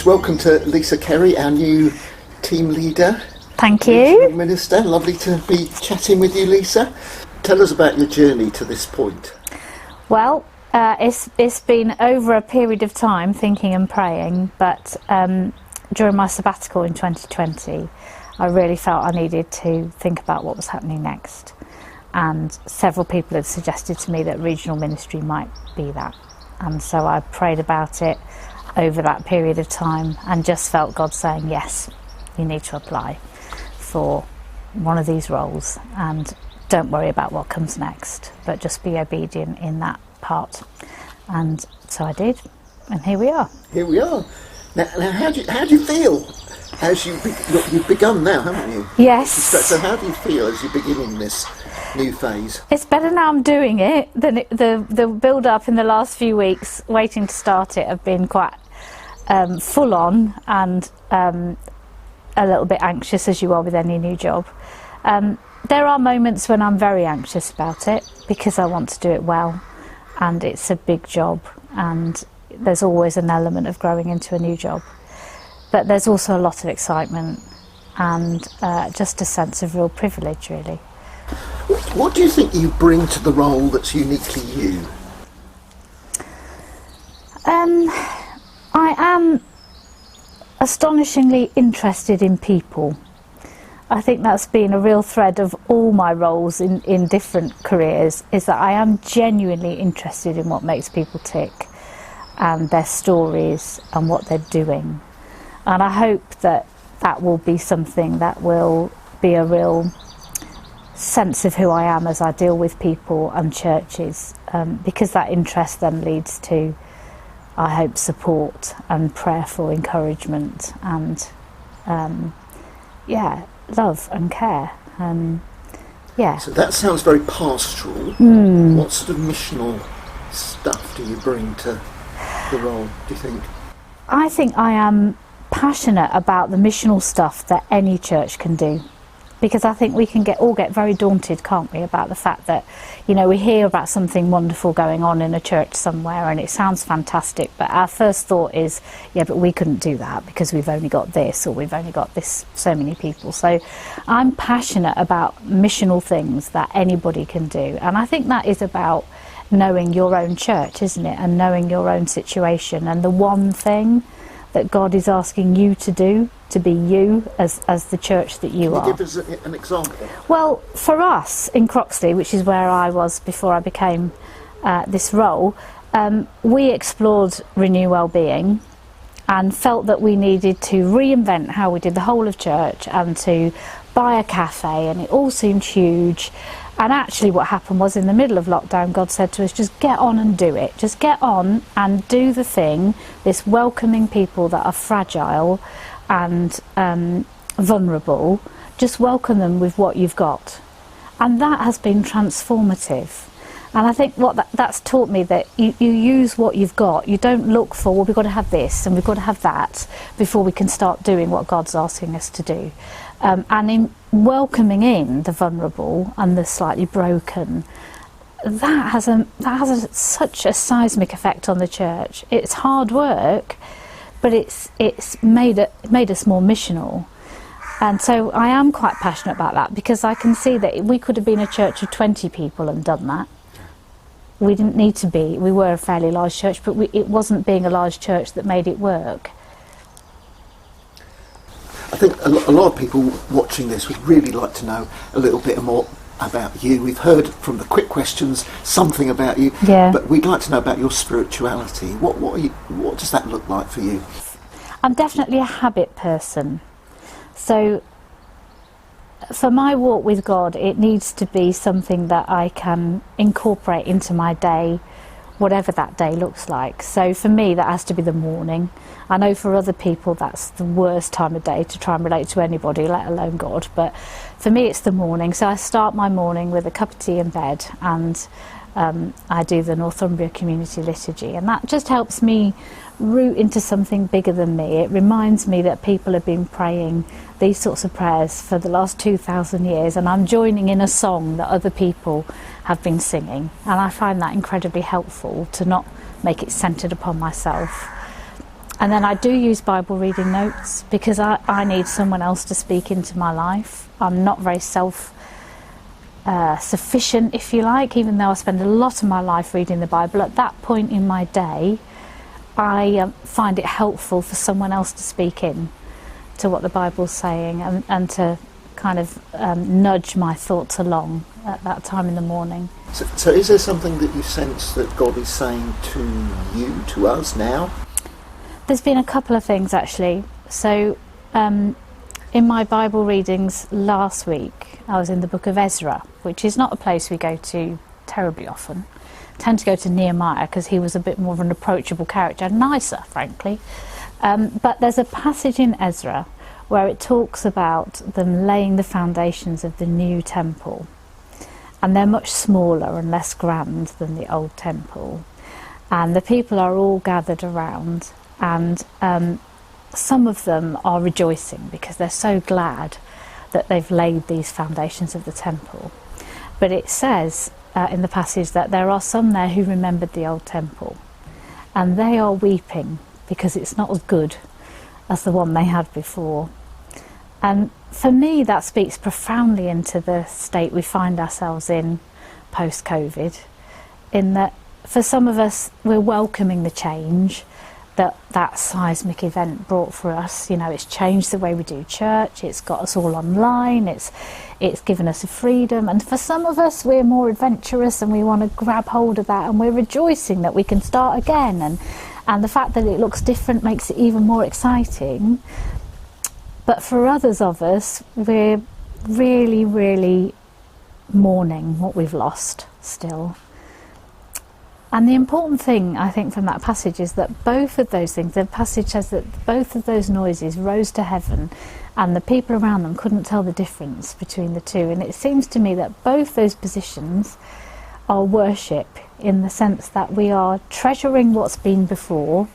Welcome to Lisa Kerry, our new team leader. Thank you. Minister, lovely to be chatting with you, Lisa. Tell us about your journey to this point. Well, it's been over a period of time thinking and praying, but during my sabbatical in 2020, I really felt I needed to think about what was happening next. And several people had suggested to me that regional ministry might be that. And so I prayed about it over that period of time and just felt God saying, yes, you need to apply for one of these roles and don't worry about what comes next, but just be obedient in that part. And so I did, and here we are. Here we are. Now how do you feel as you've begun now, haven't you? Yes. So how do you feel as you're beginning this new phase? It's better now I'm doing it than the build-up in the last few weeks, waiting to start it, have been quite full on and a little bit anxious, as you are with any new job. There are moments when I'm very anxious about it because I want to do it well, and it's a big job, and there's always an element of growing into a new job. But there's also a lot of excitement and just a sense of real privilege, really. What do you think you bring to the role that's uniquely you? I am astonishingly interested in people. I think that's been a real thread of all my roles in different careers, is that I am genuinely interested in what makes people tick and their stories and what they're doing. And I hope that that will be something that will be a real sense of who I am as I deal with people and churches, because that interest then leads to, I hope, support and prayerful encouragement and love and care. So that sounds very pastoral. What sort of missional stuff do you bring to the role, do you think? I think I am passionate about the missional stuff that any church can do, because I think we can all get very daunted, can't we, about the fact that, you know, we hear about something wonderful going on in a church somewhere and it sounds fantastic, but our first thought is, yeah, but we couldn't do that because we've only got this, or we've only got this, so many people. So I'm passionate about missional things that anybody can do, and I think that is about knowing your own church, isn't it, and knowing your own situation and the one thing that God is asking you to do, to be you as the church that you are. Can you give us an example? Well, for us in Croxley, which is where I was before I became this role, we explored Renew Wellbeing and felt that we needed to reinvent how we did the whole of church and to buy a cafe, and it all seemed huge. And actually what happened was, in the middle of lockdown, God said to us, just get on and do it. Just get on and do the thing, this welcoming people that are fragile and vulnerable. Just welcome them with what you've got. And that has been transformative. And I think what that's taught me, that you use what you've got. You don't look for, well, we've got to have this and we've got to have that before we can start doing what God's asking us to do. And in welcoming in the vulnerable and the slightly broken, that has such a seismic effect on the church. It's hard work, but it's made us more missional. And so I am quite passionate about that, because I can see that we could have been a church of 20 people and done that. We didn't need to be. We were a fairly large church, but it wasn't being a large church that made it work. I think a lot of people watching this would really like to know a little bit more about you. We've heard from the quick questions something about you, but we'd like to know about your spirituality. What does that look like for you? I'm definitely a habit person. So for my walk with God, it needs to be something that I can incorporate into my day, whatever that day looks like. So for me, that has to be the morning. I know for other people that's the worst time of day to try and relate to anybody, let alone God, but for me it's the morning. So I start my morning with a cup of tea in bed, and I do the Northumbria Community Liturgy, and that just helps me root into something bigger than me. It reminds me that people have been praying these sorts of prayers for the last 2,000 years, and I'm joining in a song that other people have been singing, and I find that incredibly helpful to not make it centred upon myself. And then I do use Bible reading notes because I need someone else to speak into my life. I'm not very sufficient, if you like, even though I spend a lot of my life reading the Bible. At that point in my day, I find it helpful for someone else to speak in to what the Bible's saying and to kind of nudge my thoughts along at that time in the morning. So is there something that you sense that God is saying to you, to us now? There's been a couple of things actually. So in my Bible readings last week, I was in the book of Ezra, which is not a place we go to terribly often. I tend to go to Nehemiah because he was a bit more of an approachable character, nicer, frankly. But there's a passage in Ezra where it talks about them laying the foundations of the new temple. And they're much smaller and less grand than the old temple. And the people are all gathered around, and some of them are rejoicing because they're so glad that they've laid these foundations of the temple. But it says in the passage that there are some there who remembered the old temple, and they are weeping because it's not as good as the one they had before. And for me, that speaks profoundly into the state we find ourselves in post-COVID, in that for some of us, we're welcoming the change that seismic event brought for us. You know, it's changed the way we do church, it's got us all online, it's given us a freedom. And for some of us, we're more adventurous and we want to grab hold of that, and we're rejoicing that we can start again. And the fact that it looks different makes it even more exciting. But for others of us, we're really, really mourning what we've lost still. And the important thing, I think, from that passage is that both of those things, the passage says that both of those noises rose to heaven and the people around them couldn't tell the difference between the two. And it seems to me that both those positions are worship, in the sense that we are treasuring what's been before,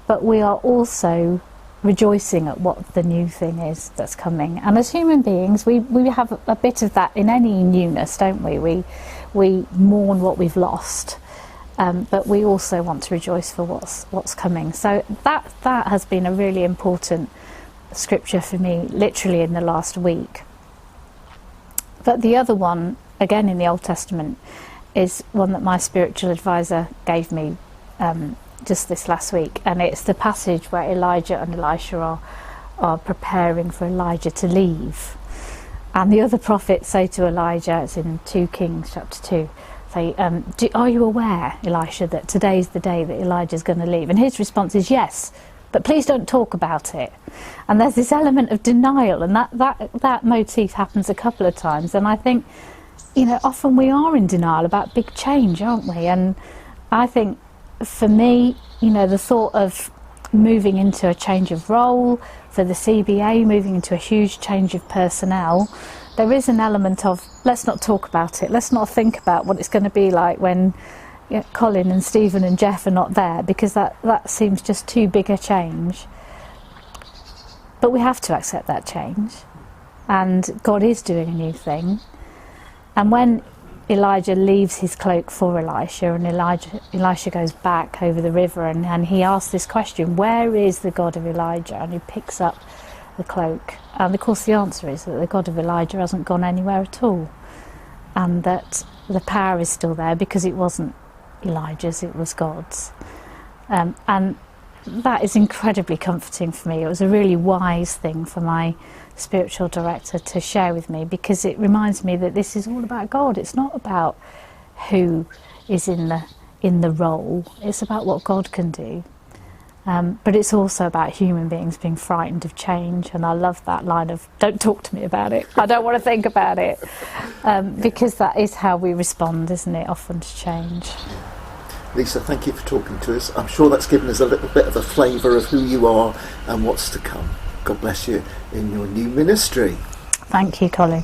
but we are also rejoicing at what the new thing is that's coming. And as human beings, we have a bit of that in any newness, don't we? We mourn what we've lost, but we also want to rejoice for what's coming. So that has been a really important scripture for me, literally in the last week. But the other one, again in the Old Testament, is one that my spiritual advisor gave me just this last week, and it's the passage where Elijah and Elisha are preparing for Elijah to leave. And the other prophets say to Elijah, it's in 2 Kings chapter 2, say, are you aware, Elisha, that today's the day that Elijah's going to leave? And his response is, yes, but please don't talk about it. And there's this element of denial, and that motif happens a couple of times. And I think, you know, often we are in denial about big change, aren't we? And I think for me, you know, the thought of moving into a change of role, for the CBA, moving into a huge change of personnel, there is an element of, let's not talk about it, let's not think about what it's going to be like when Colin and Stephen and Jeff are not there, because that seems just too big a change. But we have to accept that change, and God is doing a new thing. And when Elijah leaves his cloak for Elisha, and Elisha goes back over the river, and he asks this question, where is the God of Elijah? And he picks up the cloak, and of course the answer is that the God of Elijah hasn't gone anywhere at all, and that the power is still there because it wasn't Elijah's, it was God's. And that is incredibly comforting for me. It was a really wise thing for my spiritual director to share with me, because it reminds me that this is all about God. It's not about who is in the role, it's about what God can do. But it's also about human beings being frightened of change, and I love that line of, don't talk to me about it, I don't want to think about it, because that is how we respond, isn't it, often to change. Lisa, thank you for talking to us. I'm sure that's given us a little bit of a flavour of who you are and what's to come. God bless you in your new ministry. Thank you, Colin.